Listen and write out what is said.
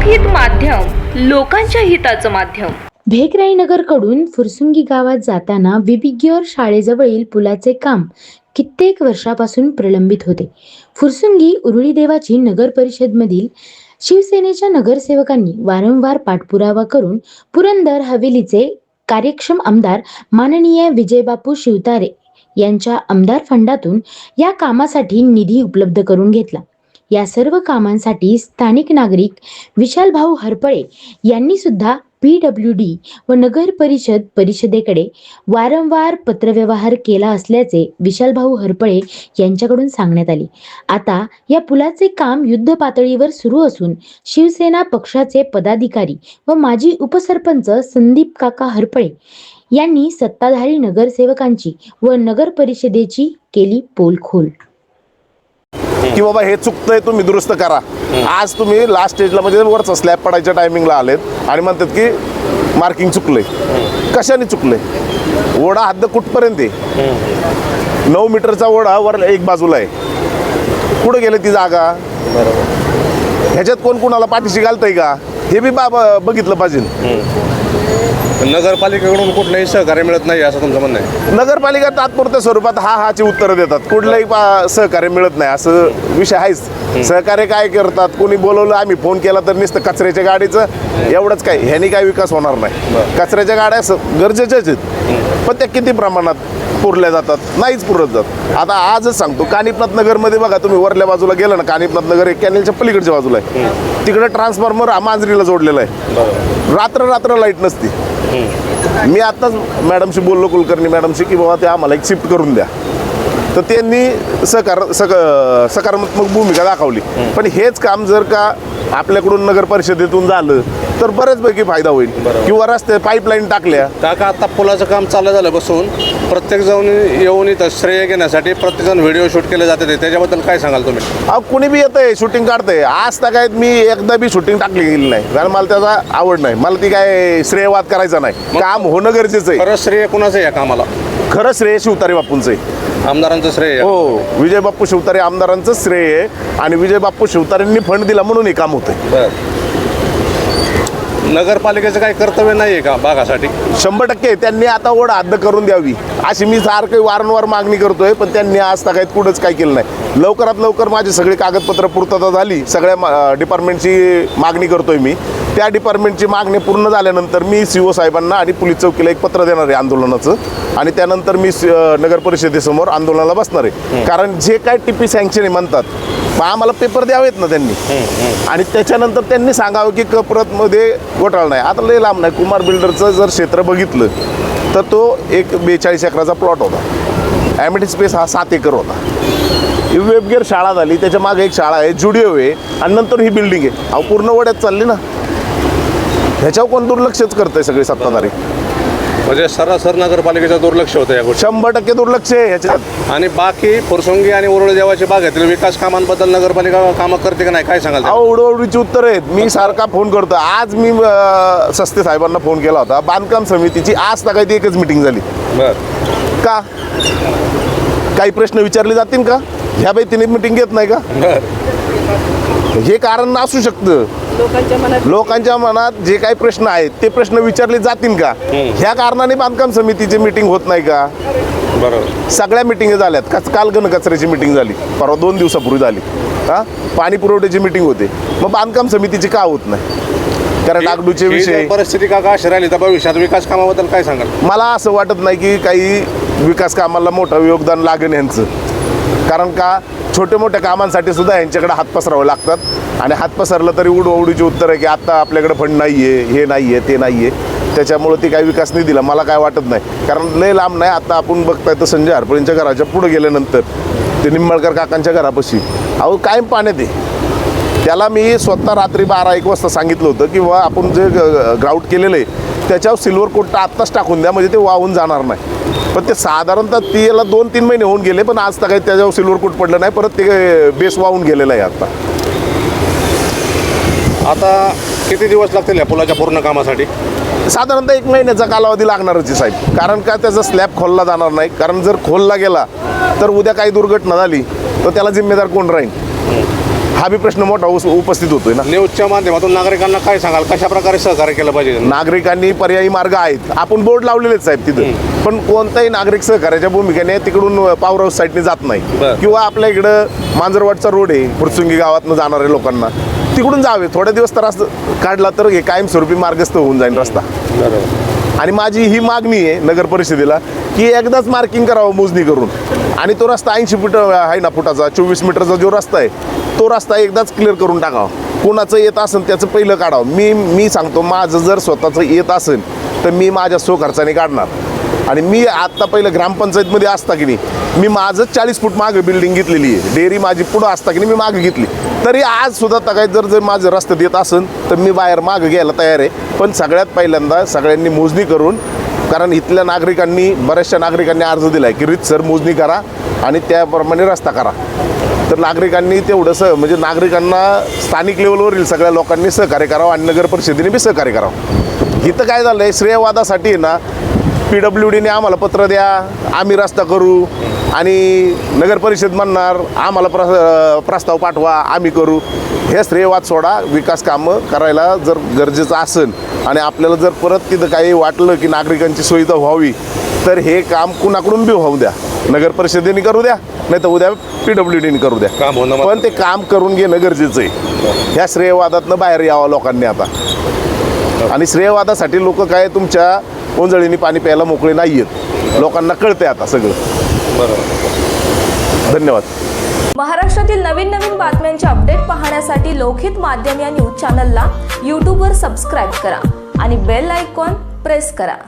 लोकहित माध्यम, लोकांच्या हिताचं माध्यम। भेकराईनगरकडून फुरसुंगी गावात जाताना विबिग्योर शाळेजवळील पुलाचे काम कित्येक वर्षापासून प्रलंबित होते। फुरसुंगी उरुळी देवाची नगर परिषदमधील शिवसेनेच्या नगरसेवकांनी वारंवार पाठपुरावा करून पुरंदर हवेलीचे कार्यक्षम आमदार माननीय विजयबापू शिवतारे यांच्या आमदार फंडातून या कामासाठी निधी उपलब्ध करून घेतला। या सर्व कामांसाठी स्थानिक नागरिक विशालभाऊ हरपळे यांनी सुद्धा PWD व नगर परिषदेकडे वारंवार पत्रव्यवहार केला असल्याचे विशालभाऊ हरपळे यांच्याकडून सांगण्यात आले। आता या पुलाचे काम युद्ध पातळीवर सुरू असून शिवसेना पक्षाचे पदाधिकारी व माजी उपसरपंच संदीप काका हरपळे यांनी सत्ताधारी नगरसेवकांची व नगर परिषदेची केली पोलखोल की बाबा हे चुकतंय, तुम्ही दुरुस्त करा। आज तुम्ही लास्ट स्टेजला म्हणजे वरचा स्लॅब पडायच्या टायमिंगला आलेत आणि म्हणतात की मार्किंग चुकलंय। कशाने चुकलंय? ओढा हद्द कुठपर्यंत आहे? 9 मीटरचा ओढा वर एक बाजूला आहे, कुठं गेले ती जागा? ह्याच्यात कोण कोणाला पाठीशी घालतंय का हे बी बघितलं पाहिजे। नगरपालिकेकडून कुठलंही सहकार्य मिळत नाही असं तुमचं म्हणणं आहे? नगरपालिका तात्पुरत्या स्वरूपात हाची उत्तरं देतात, कुठलंही सहकार्य मिळत नाही असं विषय आहेच। सहकार्य काय करतात? कोणी बोलवलं, आम्ही फोन केला तर नुसतं कचऱ्याच्या गाडीचं एवढंच काय, ह्यानी काय विकास होणार नाही। कचऱ्याच्या गाड्या गरजेच्याच आहेत, पण त्या किती प्रमाणात पुरल्या जातात? नाहीच पुरत जात। आता आजच सांगतो, कानिपनाथ नगरमध्ये बघा, तुम्ही वरल्या बाजूला गेला ना, कानिपनाथ नगर एक कॅनेलच्या पलीकडच्या बाजूला आहे, तिकडे ट्रान्सफॉर्मर मांजरीला जोडलेला आहे, रात्र लाईट नसती। मी आत्ताच मॅडमशी बोललो, कुलकर्णी मॅडमशी, की बाबा ते आम्हाला एक शिफ्ट करून द्या, तर त्यांनी सकारात्मक भूमिका दाखवली। पण हेच काम जर का आपल्याकडून नगर परिषदेतून झालं तर बऱ्याचपैकी फायदा होईल, किंवा रस्ते पाईपलाईन टाकल्या। काका आता पुलाचं काम चालू झालं बसून प्रत्येक जण येऊन इथं श्रेय घेण्यासाठी प्रत्येकजण व्हिडिओ शूट केले जाते, त्याच्याबद्दल काय सांगाल तुम्ही? अहो, कुणी बी येतंय शूटिंग काढतंय। आज तर काय मी एकदा बी शूटिंग टाकली गेली नाही, कारण मला त्याचा आवड नाही, मला ती काय श्रेयवाद करायचा नाही। काम होणं गरजेचं आहे। खरं श्रेय कुणाचं आहे या कामाला? खरं श्रेय शिवतारे बापूंचं आहे, आमदारांचं श्रेय? हो, विजय बापू शिवतारे आमदारांचं श्रेय आहे, आणि विजय बापू शिवतारेंनी फंड दिला म्हणून हे काम होतंय। नगरपालिकेचं काही कर्तव्य नाही आहे का भागासाठी? 100% त्यांनी आता ओढ हद्द करून द्यावी अशी मी सारखं वारंवार मागणी करतोय, पण त्यांनी आज तक कुठंच काय केलं नाही। लवकरात लवकर माझी सगळी कागदपत्र पूर्तता झाली, सगळ्या डिपार्टमेंटची मागणी करतोय मी। त्या डिपार्टमेंटची मागणी पूर्ण झाल्यानंतर मी CO साहेबांना आणि पोलीस चौकीला एक पत्र देणार आहे आंदोलनाचं, आणि त्यानंतर मी नगर परिषदेसमोर आंदोलनाला बसणार आहे। कारण जे काय TP सँक्शन आहे म्हणतात, आम्हाला पेपर द्यावेत ना त्यांनी, आणि त्याच्यानंतर त्यांनी सांगावं की कप्रतमध्ये घोटाळा नाही। आता लय लांब नाही, कुमार बिल्डरचं जर क्षेत्र बघितलं तर तो एक 42 एकराचा प्लॉट होता, ॲमिटी स्पेस हा 7 एकर होता। वेबगेर शाळा झाली, त्याच्या मागे एक शाळा आहे, जुडिओ आहे, आणि नंतर ही बिल्डिंग आहे। अहो, पूर्ण वड्यात चालली ना, ह्याच्यावर कोण दुर्लक्षच करतंय? सगळे सत्ताधारी। म्हणजे सरासर नगरपालिकेचं दुर्लक्ष होतं या गोष्टी? 100% दुर्लक्ष आहे ह्याच्यात। आणि बाकी फुरसुंगी आणि उरुळी देवाच्या बागेतील विकास कामांबद्दल नगरपालिका कामं करते का नाही, काय सांगाल? अहो, उडवडीची उत्तर आहेत। मी सारखा फोन करतो। आज मी सस्ते साहेबांना फोन केला होता, बांधकाम समितीची आज तक एकच मिटिंग झाली। का काही प्रश्न विचारले जातील का? ह्या बाई तिने मिटिंग घेत नाही का? हे कारण असू शकतं। लोकांच्या मनात जे काही प्रश्न आहेत ते प्रश्न विचारले जातील का? ह्या कारणाने बांधकाम समितीची मिटिंग होत नाही का? बरोबर, सगळ्या मिटिंग झाल्यात। काल कचऱ्याची मिटिंग झाली, परवा 2 दिवसापूर्वी झाली। पाणी पुरवठ्याची मिटिंग होते, मग बांधकाम समितीची का होत नाही? कारण डागडूचे विषय परिस्थिती का अशी राहिली तर भविष्यात विकास कामाबद्दल काय सांगाल? मला असं वाटत नाही की काही विकास कामाला मोठं योगदान लागेल यांचं, कारण का छोटे मोठ्या कामांसाठी सुद्धा यांच्याकडे हात पसरावे लागतात, आणि हात पसरलं तरी उडवडीची उत्तर आहे की आता आपल्याकडे फंड नाही आहे, हे नाही आहे, ते नाही आहे, त्याच्यामुळं ती काही विकास नाही दिला। मला काय वाटत नाही, कारण लय लांब नाही। आता आपण बघताय तर संजय हरपळेंच्या घराच्या पुढे गेल्यानंतर ते निंबाळकर काकांच्या घरापाशी अहो कायम पाण्यात आहे। त्याला मी स्वतः रात्री 12-1 वाजता सांगितलं होतं की बाबा आपण जे ग्राउट केलेलं आहे त्याच्यावर सिल्वर कोट आत्ताच टाकून द्या, म्हणजे ते वाहून जाणार नाही। पण ते साधारणतः ती याला 2-3 महिने होऊन गेले, पण आज तर काही त्याच्यावर सिल्वर कोट पडलं नाही, परत ते बेस वाहून गेलेलं आहे। आता किती दिवस लागतील या पुलाच्या पूर्ण कामासाठी? साधारणतः 1 महिन्याचा कालावधी लागणारच आहे साहेब, कारण का त्याचा स्लॅब खोलला जाणार नाही। कारण जर खोलला गेला तर उद्या काही दुर्घटना झाली तर त्याला जिम्मेदार कोण राहील? हा बी प्रश्न मोठा उपस्थित होतोय ना. न्यूजच्या माध्यमातून नागरिकांना काय सांगाल, कशा प्रकारे सहकार्य केलं पाहिजे? नागरिकांनी पर्यायी मार्ग आहेत, आपण बोर्ड लावलेलेच साहेब तिथं, पण कोणताही नागरिक सहकार्याच्या भूमिकेने तिकडून पॉवर हाऊस साईडने जात नाही. किंवा आपल्या इकडं मांजरवाडचा रोड आहे, फुरसुंगी गावातनं जाणाऱ्या लोकांना तिकडून जावे. थोड्या दिवस तर असं काढला तर हे कायमस्वरूपी मार्गस्थ होऊन जाईल रस्ता. आणि माझी ही मागणी आहे नगर परिषदेला की एकदाच मार्किंग करावं मोजणी करून, आणि तो रस्ता 80 फूट आहे ना फुटाचा, 24 मीटरचा जो रस्ता आहे तो रस्ता एकदाच क्लिअर करून टाकावा. कोणाचं येत असेल त्याचं पहिलं काढावं. मी सांगतो, माझं जर स्वतःचं येत असेल तर मी माझ्या स्वखर्चाने काढणार. आणि मी आत्ता पहिलं ग्रामपंचायतमध्ये असता की नाही, मी माझं 40 फूट मागं बिल्डिंग घेतलेली आहे, डेअरी माझी पुढं असता की नाही मी मागं घेतली, तरी आज सुद्धा तगाय जर माझं रस्त्यात येत असेल तर मी बाहेर मागं घ्यायला तयार आहे. पण सगळ्यात पहिल्यांदा सगळ्यांनी मोजणी करून, कारण इथल्या नागरिकांनी, बऱ्याचशा नागरिकांनी अर्ज दिला आहे की रीतसर मोजणी करा आणि त्याप्रमाणे रस्ता करा. तर नागरिकांनी तेवढंसं म्हणजे नागरिकांना स्थानिक लेवलवरील सगळ्या लोकांनी सहकार्य करावं आणि नगर परिषदेने बी सहकार्य करावं. इथं काय झालं आहे, श्रेयवादासाठी ना PWDने आम्हाला पत्र द्या, आम्ही रस्ता करू, आणि नगर परिषद म्हणणार आम्हाला प्रस्ताव पाठवा, आम्ही करू. हे श्रेयवाद सोडा. विकास कामं करायला जर गरजेचं असेल आणि आपल्याला जर परत तिथं काही वाटलं की नागरिकांची सोयीता व्हावी तर हे काम कुणाकडून बी होऊ द्या, नगर परिषदेने करू द्या, नाही तर उद्या PWDने करू द्या, पण ते काम करून घेणं गरजेचं आहे. ह्या श्रेयवादातनं बाहेर यावं लोकांनी आता. आणि श्रेयवादासाठी लोक काय तुमच्या ओंजळीने पाणी प्यायला मोकळे नाही आहेत, लोकांना कळतंय आता सगळं. धन्यवाद. महाराष्ट्रातील नवीन बातम्यांचे अपडेट पाहण्यासाठी लोकहित माध्यम या न्यूज चॅनलला यूट्यूबवर सबस्क्राईब करा आणि बेल आयकॉन प्रेस करा.